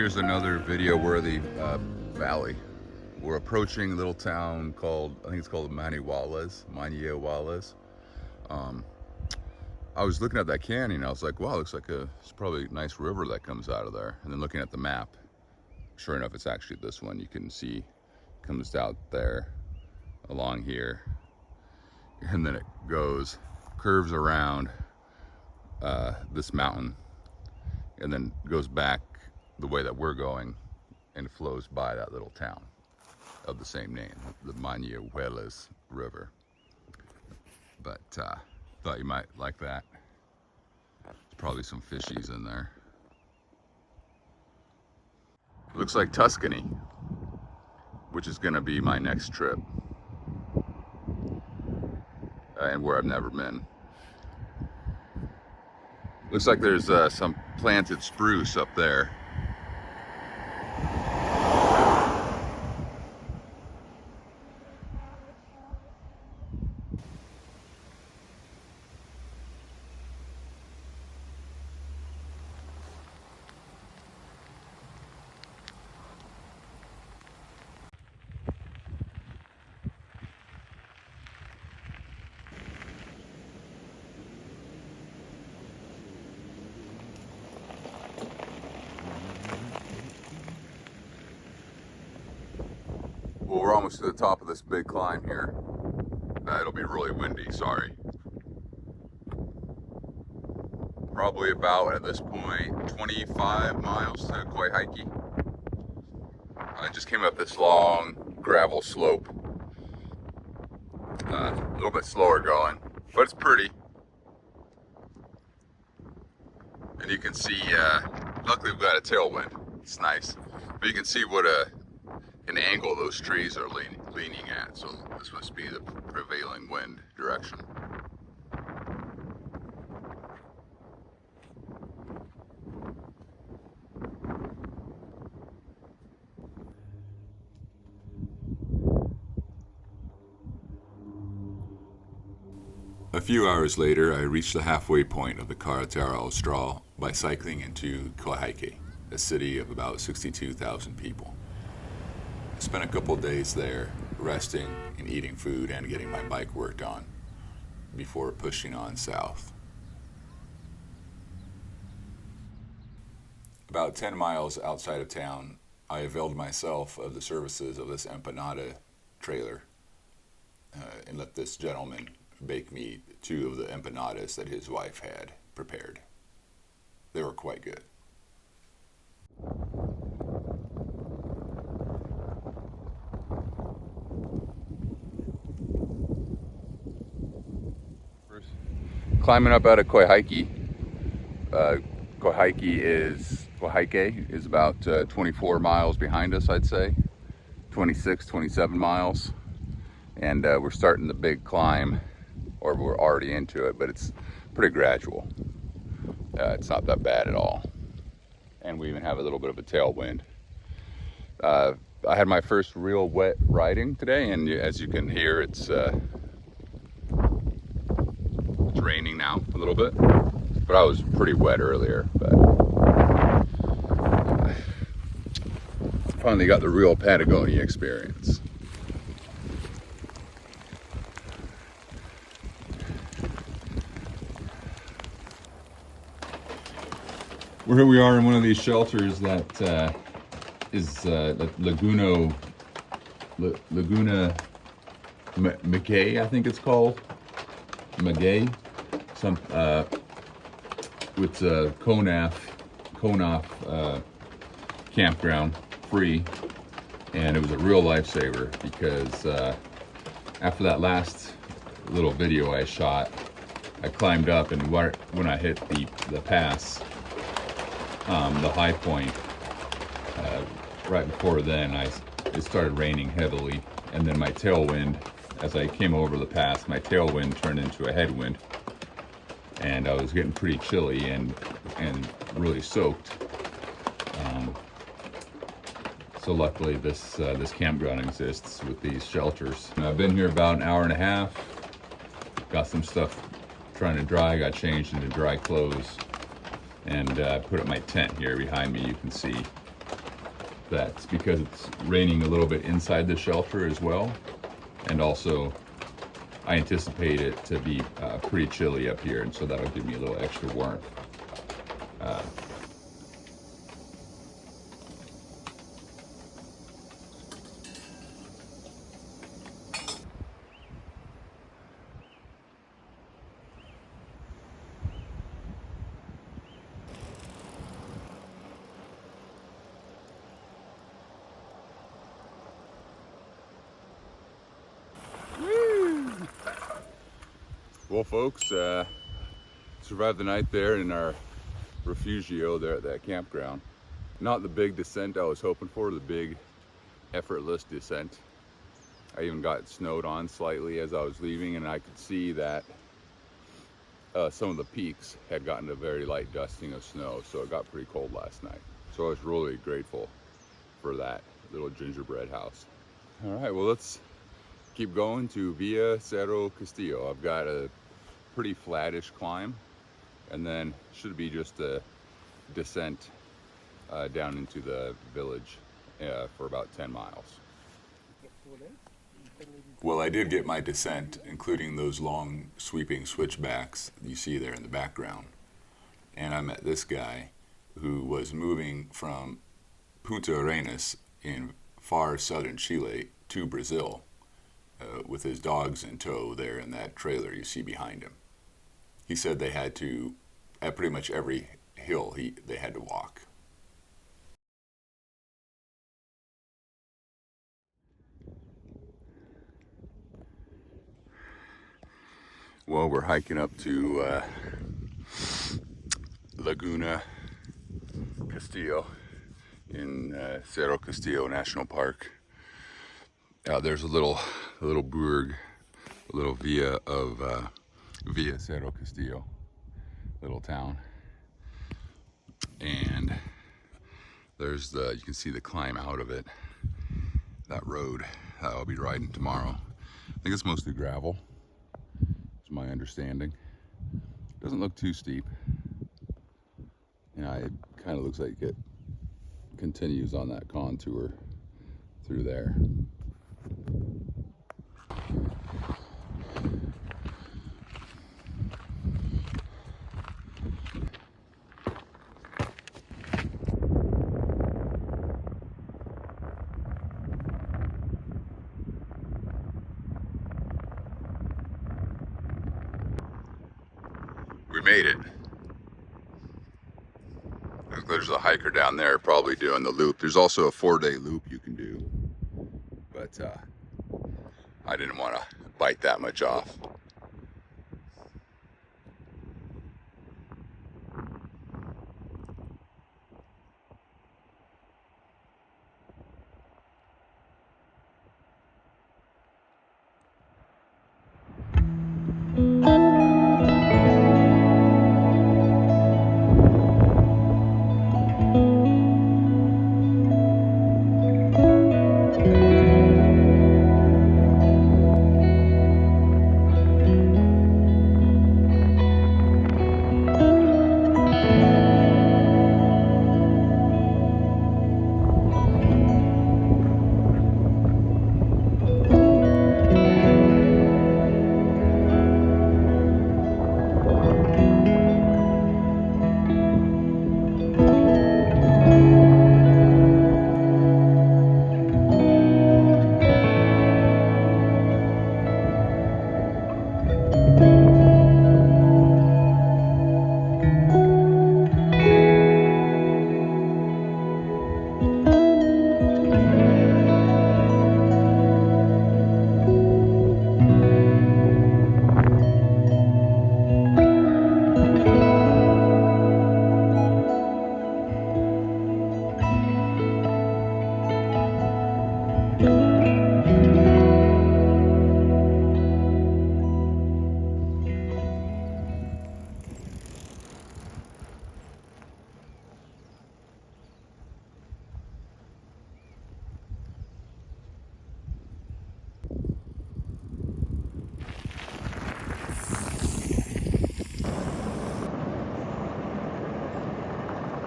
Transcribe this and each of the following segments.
Here's another video worthy valley. We're approaching a little town called, I think it's called Manuelas. I was looking at that canyon, I was like, wow, looks like it's probably a nice river that comes out of there. And then looking at the map, sure enough, it's actually this one. You can see comes out there along here, and then it curves around this mountain, and then goes back the way that we're going and flows by that little town of the same name, the Manuelas River. But thought you might like that. There's probably some fishies in there. Looks like Tuscany, which is gonna be my next trip, and where I've never been. Looks like there's some planted spruce up there. Well, we're almost to the top of this big climb here. It'll be really windy, sorry. Probably about, at this point, 25 miles to Coihaique. I just came up this long gravel slope. A little bit slower going, but it's pretty. And you can see, luckily we've got a tailwind. It's nice. But you can see what an angle those trees are leaning at. So this must be the prevailing wind direction. A few hours later, I reached the halfway point of the Carretera Austral by cycling into Coihaique, a city of about 62,000 people. I spent a couple days there, resting and eating food and getting my bike worked on, before pushing on south. About 10 miles outside of town, I availed myself of the services of this empanada trailer and let this gentleman bake me 2 of the empanadas that his wife had prepared. They were quite good. Climbing up out of Coihaique. Coihaique is about 24 miles behind us, I'd say. 26, 27 miles. And we're starting the big climb, or we're already into it, but it's pretty gradual. It's not that bad at all. And we even have a little bit of a tailwind. I had my first real wet riding today, and as you can hear, it's raining now a little bit, but I was pretty wet earlier. But finally got the real Patagonia experience. Well, here we are in one of these shelters that is Laguna Magay, I think it's called. Magay. It's a Konaf campground, free, and it was a real lifesaver because after that last little video I shot, I climbed up, and when I hit the pass, the high point, right before then, it started raining heavily, and then my tailwind, as I came over the pass, my tailwind turned into a headwind, and I was getting pretty chilly and really soaked. So luckily this campground exists with these shelters. And I've been here about an hour and a half. Got some stuff trying to dry, got changed into dry clothes, and put up my tent here behind me. You can see that's because it's raining a little bit inside the shelter as well. And also, I anticipate it to be pretty chilly up here, and so that'll give me a little extra warmth. Well, folks, survived the night there in our refugio there at that campground. Not the big descent I was hoping for, the big effortless descent. I even got snowed on slightly as I was leaving, and I could see that some of the peaks had gotten a very light dusting of snow, so it got pretty cold last night. So I was really grateful for that little gingerbread house. All right, well, let's keep going to Via Cerro Castillo. I've got a pretty flattish climb, and then should be just a descent down into the village for about 10 miles. Well, I did get my descent, including those long sweeping switchbacks you see there in the background. And I met this guy who was moving from Punta Arenas in far southern Chile to Brazil with his dogs in tow there in that trailer you see behind him. He said they had to, at pretty much every hill, they had to walk. Well, we're hiking up to Laguna Castillo in Cerro Castillo National Park. There's a little burg, a little via of Via Cerro Castillo, little town, and there's you can see the climb out of it, that road that I'll be riding tomorrow. I think it's mostly gravel, is my understanding. Doesn't look too steep. It kind of looks like it continues on that contour through there. We made it. There's a hiker down there probably doing the loop. There's also a 4-day loop you can do, but I didn't want to bite that much off.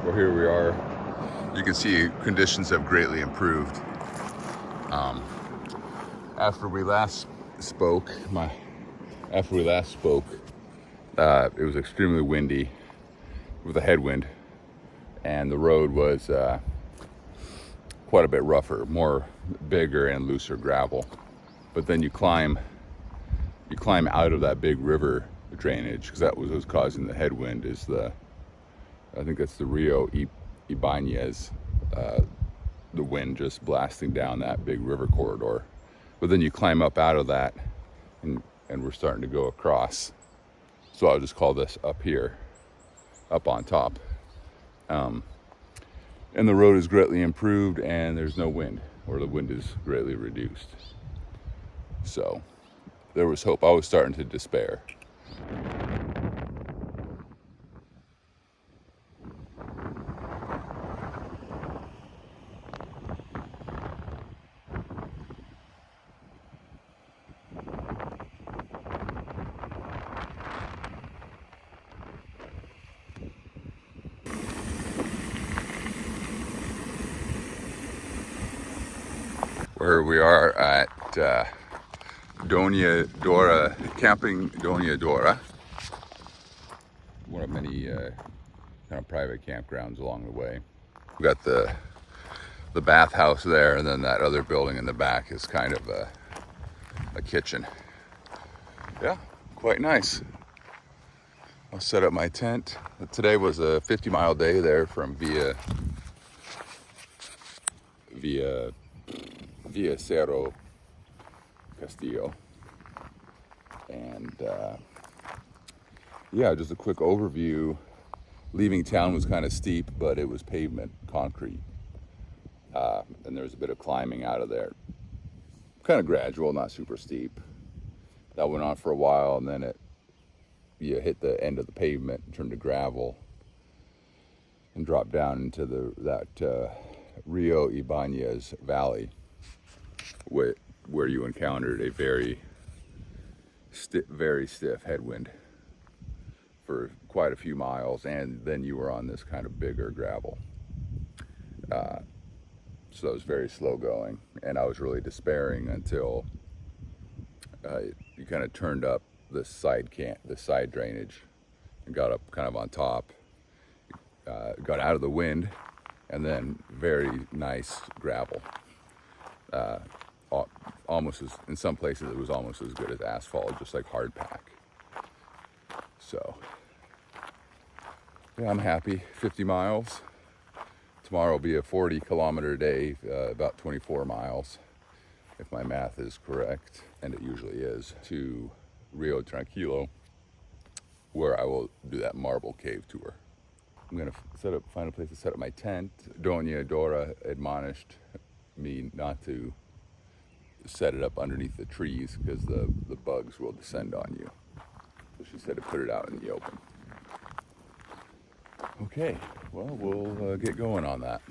Well, here we are You can see conditions have greatly improved. After we last spoke, it was extremely windy with a headwind, and the road was quite a bit rougher, more bigger and looser gravel. But then you climb out of that big river drainage, because that was causing the headwind. I think that's the Rio Ibanez, the wind just blasting down that big river corridor. But then you climb up out of that, and we're starting to go across. So I'll just call this up here, up on top. And the road is greatly improved, and there's no wind, or the wind is greatly reduced. So there was hope. I was starting to despair. Where we are at Doña Dora, camping Doña Dora, one of many kind of private campgrounds along the way. We got the bathhouse there, and then that other building in the back is kind of a kitchen. Yeah, quite nice. I'll set up my tent. Today was a 50-mile day there from via Cerro Castillo, and yeah, just a quick overview. Leaving town was kind of steep, but it was pavement, concrete, and there was a bit of climbing out of there, kind of gradual, not super steep. That went on for a while, and then you hit the end of the pavement, turned to gravel, and dropped down into that Rio Ibanez Valley, where you encountered a very stiff headwind for quite a few miles, and then you were on this kind of bigger gravel. So it was very slow going, and I was really despairing until you kind of turned up the side drainage and got up kind of on top, got out of the wind, and then very nice gravel. Almost as, in some places it was almost as good as asphalt, just like hard pack. So yeah, I'm happy. 50 miles. Tomorrow will be a 40-kilometer day, about 24 miles, if my math is correct, and it usually is, to Rio Tranquilo, where I will do that marble cave tour. I'm gonna find a place to set up my tent. Doña Dora admonished me not to set it up underneath the trees because the bugs will descend on you. So she said to put it out in the open. Okay, well, we'll get going on that.